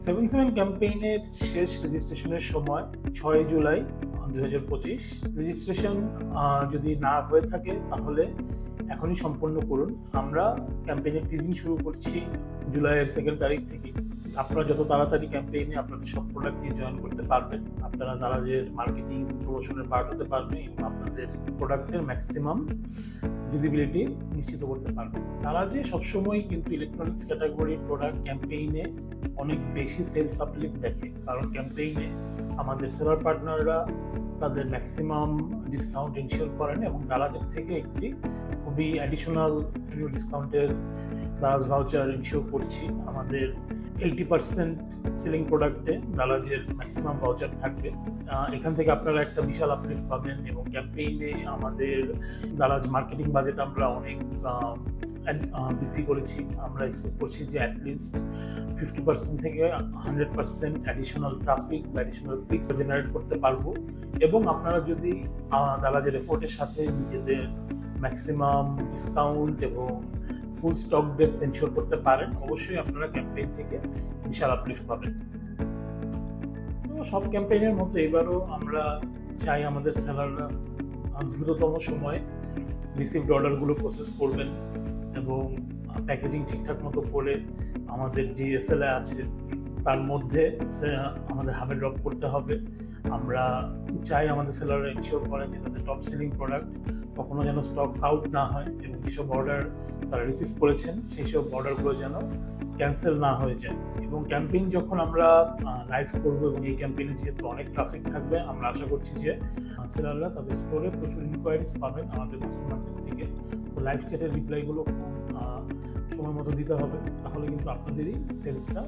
7/7 ক্যাম্পেইনের শেষ রেজিস্ট্রেশনের সময় 6 জুলাই 2025। রেজিস্ট্রেশন যদি না হয়ে থাকে তাহলে এখনই সম্পন্ন করুন। আমরা ক্যাম্পেইনের টিজিং শুরু করছি জুলাইয়ের 2 তারিখ থেকে। আপনারা যত তাড়াতাড়ি ক্যাম্পেইনে আপনাদের সব প্রোডাক্ট নিয়ে জয়েন করতে পারবেন, আপনারা দারাজের মার্কেটিং প্রমোশনের পার্ট হতে পারবেন এবং আপনাদের প্রোডাক্টের ম্যাক্সিমাম ভিজিবিলিটি নিশ্চিত করতে পারবেন। দারাজে সবসময় কিন্তু ইলেকট্রনিক্স ক্যাটাগরির প্রোডাক্ট ক্যাম্পেইনে অনেক বেশি সেলস আপলিফ্ট দেখে, কারণ ক্যাম্পেইনে আমাদের সেলার পার্টনাররা তাদের ম্যাক্সিমাম ডিসকাউন্ট এনশিওর করেন এবং দারাজের থেকে একটি খুবই অ্যাডিশনাল ডিসকাউন্টের দারাজ ভাউচার এনশিওর করছি। আমাদের 80% সেলিং প্রোডাক্টে দারাজের ম্যাক্সিমাম ভাউচার থাকবে। এখান থেকে আপনারা একটা বিশাল আপলিফ্ট পাবেন এবং ক্যাম্পেইনে আমাদের দারাজ মার্কেটিং বাজেট আমরা অনেক বৃদ্ধি করেছি। আমরা এক্সপেক্ট করছি যে অ্যাটলিস্ট 50% থেকে 100% অ্যাডিশনাল ট্রাফিক বা অ্যাডিশনাল ক্লিকস জেনারেট করতে পারবো। এবং আপনারা যদি দারাজের এফোর্টের সাথে নিজেদের ম্যাক্সিমাম ডিসকাউন্ট এবং ফুল স্টক ডেপথ এনশিওর করতে পারেন, অবশ্যই আপনারা ক্যাম্পেইন থেকে বিশাল আপলিফ্ট পাবেন। তো সব ক্যাম্পেইনের মতো এবারও আমরা চাই আমাদের সেলাররা দ্রুততম সময়ে রিসিভড অর্ডারগুলো প্রসেস করবেন এবং প্যাকেজিং ঠিকঠাক মতো করে আমাদের যে এসএলএ আছে তার মধ্যে আমাদের হাবে ড্রপ করতে হবে। আমরা চাই আমাদের সেলাররা এনশিওর করেন যে তাদের টপ সেলিং প্রোডাক্ট কখনো যেন স্টক আউট না হয় এবং যেসব অর্ডার তারা রিসিভ করেছেন সেই সব অর্ডারগুলো যেন ক্যান্সেল না হয়ে যায়। এবং ক্যাম্পেইন যখন আমরা লাইভ করব এবং এই ক্যাম্পেইনে যেহেতু অনেক ট্রাফিক থাকবে, আমরা আশা করছি যে সেলাররা তাদের স্টোরে প্রচুর ইনকোয়ারিজ পাবেন আমাদের কাস্টমারদের থেকে। তো লাইভ চ্যাটের রিপ্লাইগুলো সময় মতো দিতে হবে, তাহলে কিন্তু আপনাদেরই সেলসটা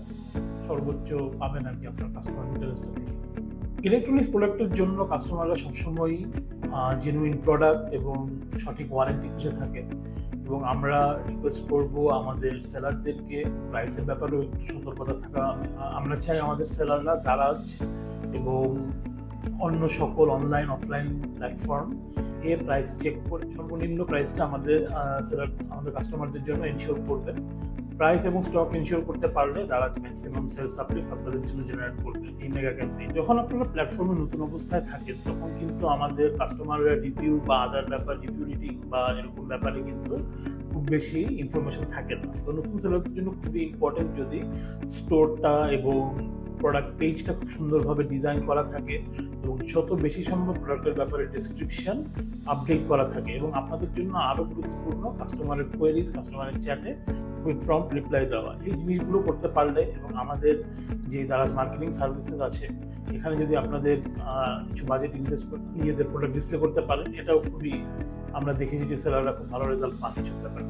সর্বোচ্চ পাবেন আর কি আপনার কাস্টমার ইন্টারেস্টের থেকে। ইলেকট্রনিক্স প্রোডাক্টের জন্য কাস্টমাররা সবসময়ই জেনুইন প্রোডাক্ট এবং সঠিক ওয়ারেন্টি খুঁজে থাকে এবং আমরা রিকোয়েস্ট করব আমাদের সেলারদেরকে প্রাইসের ব্যাপারেও একটু সতর্কতা থাকা। আমরা চাই আমাদের সেলাররা দারাজ এবং অন্য সকল অনলাইন অফলাইন প্ল্যাটফর্ম এর প্রাইস চেক করে সর্বনিম্ন প্রাইসটা আমাদের কাস্টমারদের জন্য এনশিওর করবেন। প্রাইস এবং স্টক এনশিওর করতে পারলে দারাজ ম্যাক্সিমাম সেলস আপলিফ্ট আপনাদের জন্য জেনারেট করবে এই মেগা ক্যাম্পেইন। যখন আপনারা প্ল্যাটফর্মে নতুন অবস্থায় থাকেন তখন কিন্তু আমাদের কাস্টমাররা রিভিউ বা আদার ব্যাপার, রিভিউ রেটিং বা এরকম ব্যাপারে কিন্তু খুব বেশি ইনফরমেশন থাকে না। তো নতুন সেলারদের জন্য খুবই ইম্পর্টেন্ট যদি স্টোরটা এবং প্রোডাক্ট পেজটা খুব সুন্দরভাবে ডিজাইন করা থাকে এবং যত বেশি সম্ভব প্রোডাক্টের ব্যাপারে ডেসক্রিপশন আপডেট করা থাকে এবং আপনাদের জন্য আরও গুরুত্বপূর্ণ কাস্টমারের কোয়েরিজ, কাস্টমারের চ্যাটে খুবই প্রম্পট রিপ্লাই দেওয়া। এই জিনিসগুলো করতে পারলে এবং আমাদের যে দারাজ মার্কেটিং সার্ভিসেস আছে এখানে যদি আপনাদের কিছু বাজেট ইনভেস্ট করে নিজেদের প্রোডাক্ট ডিসপ্লে করতে পারেন, এটাও খুবই আমরা দেখেছি যে সেলাররা খুব ভালো রেজাল্ট পান এইসব ব্যাপারে।